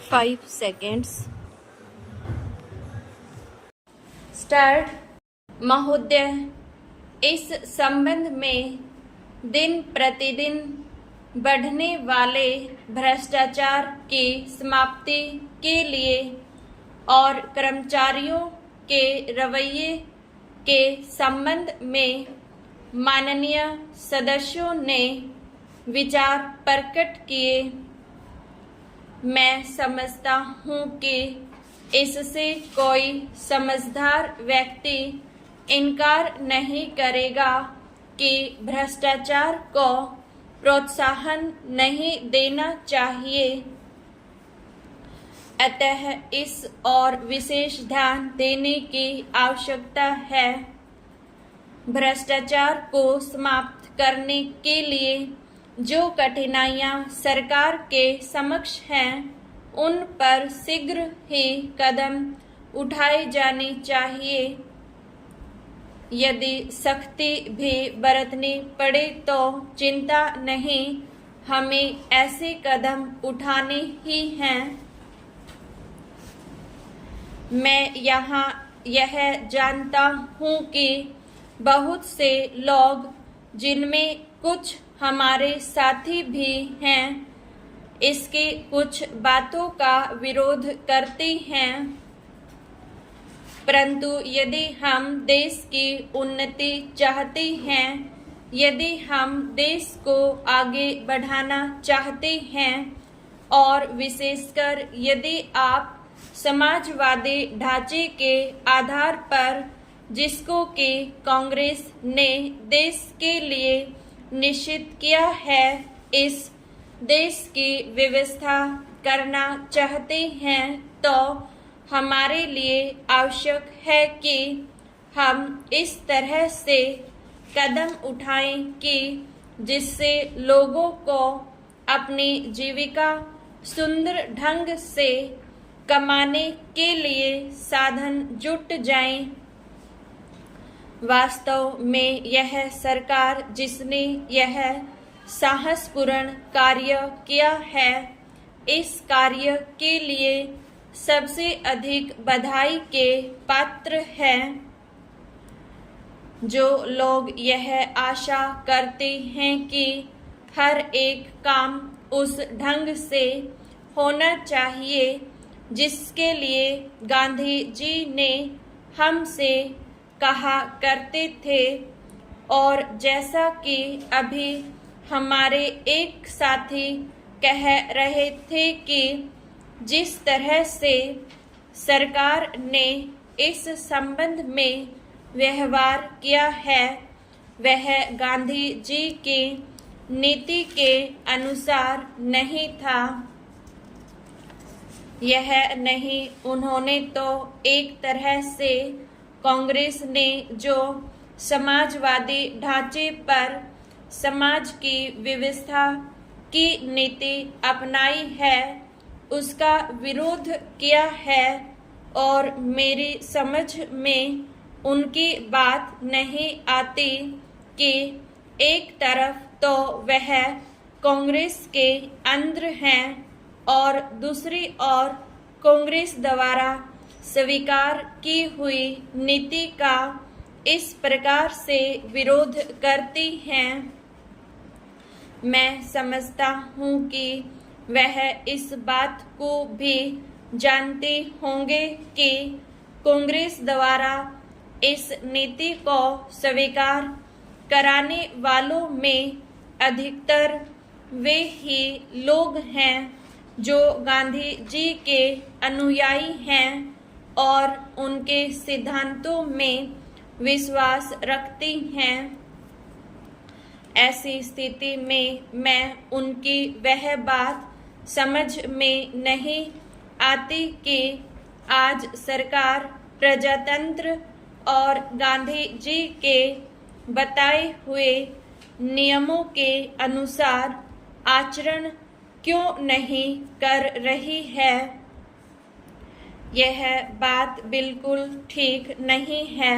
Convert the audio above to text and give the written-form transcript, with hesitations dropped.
5 seconds. Start. महोदय, इस संबंध में दिन प्रतिदिन बढ़ने वाले भ्रष्टाचार की समाप्ति के लिए और कर्मचारियों के रवैये के संबंध में माननीय सदस्यों ने विचार प्रकट किए। मैं समझता हूँ कि इससे कोई समझदार व्यक्ति इनकार नहीं करेगा कि भ्रष्टाचार को प्रोत्साहन नहीं देना चाहिए। अतः इस और विशेष ध्यान देने की आवश्यकता है। भ्रष्टाचार को समाप्त करने के लिए जो कठिनाइयां सरकार के समक्ष हैं, उन पर शीघ्र ही कदम उठाए जाने चाहिए। यदि सख्ती भी बरतनी पड़े तो चिंता नहीं, हमें ऐसे कदम उठाने ही हैं। मैं यहाँ यह जानता हूँ कि बहुत से लोग, जिनमें कुछ हमारे साथी भी हैं, इसकी कुछ बातों का विरोध करते हैं। परंतु यदि हम देश की उन्नति चाहते हैं, यदि हम देश को आगे बढ़ाना चाहते हैं और विशेषकर यदि आप समाजवादी ढांचे के आधार पर, जिसको कि कांग्रेस ने देश के लिए निश्चित किया है, इस देश की व्यवस्था करना चाहते हैं, तो हमारे लिए आवश्यक है कि हम इस तरह से कदम उठाएं कि जिससे लोगों को अपनी जीविका सुंदर ढंग से कमाने के लिए साधन जुट जाएं। वास्तव में यह सरकार जिसने यह साहसपूर्ण कार्य किया है, इस कार्य के लिए सबसे अधिक बधाई के पात्र है। जो लोग यह आशा करते हैं कि हर एक काम उस ढंग से होना चाहिए जिसके लिए गांधी जी ने हमसे कहा करते थे, और जैसा कि अभी हमारे एक साथी कह रहे थे कि जिस तरह से सरकार ने इस संबंध में व्यवहार किया है, वह गांधी जी की नीति के अनुसार नहीं था। यह नहीं, उन्होंने तो एक तरह से कांग्रेस ने जो समाजवादी ढांचे पर समाज की व्यवस्था की नीति अपनाई है, उसका विरोध किया है, और मेरी समझ में उनकी बात नहीं आती कि एक तरफ तो वह कांग्रेस के अंदर हैं और दूसरी ओर कांग्रेस द्वारा स्वीकार की हुई नीति का इस प्रकार से विरोध करती हैं। मैं समझता हूँ कि वह इस बात को भी जानते होंगे कि कांग्रेस द्वारा इस नीति को स्वीकार कराने वालों में अधिकतर वे ही लोग हैं जो गांधी जी के अनुयायी हैं और उनके सिद्धांतों में विश्वास रखती हैं। ऐसी स्थिति में मैं उनकी वह बात समझ में नहीं आती कि आज सरकार प्रजातंत्र और गांधी जी के बताए हुए नियमों के अनुसार आचरण क्यों नहीं कर रही है। यह बात बिल्कुल ठीक नहीं है।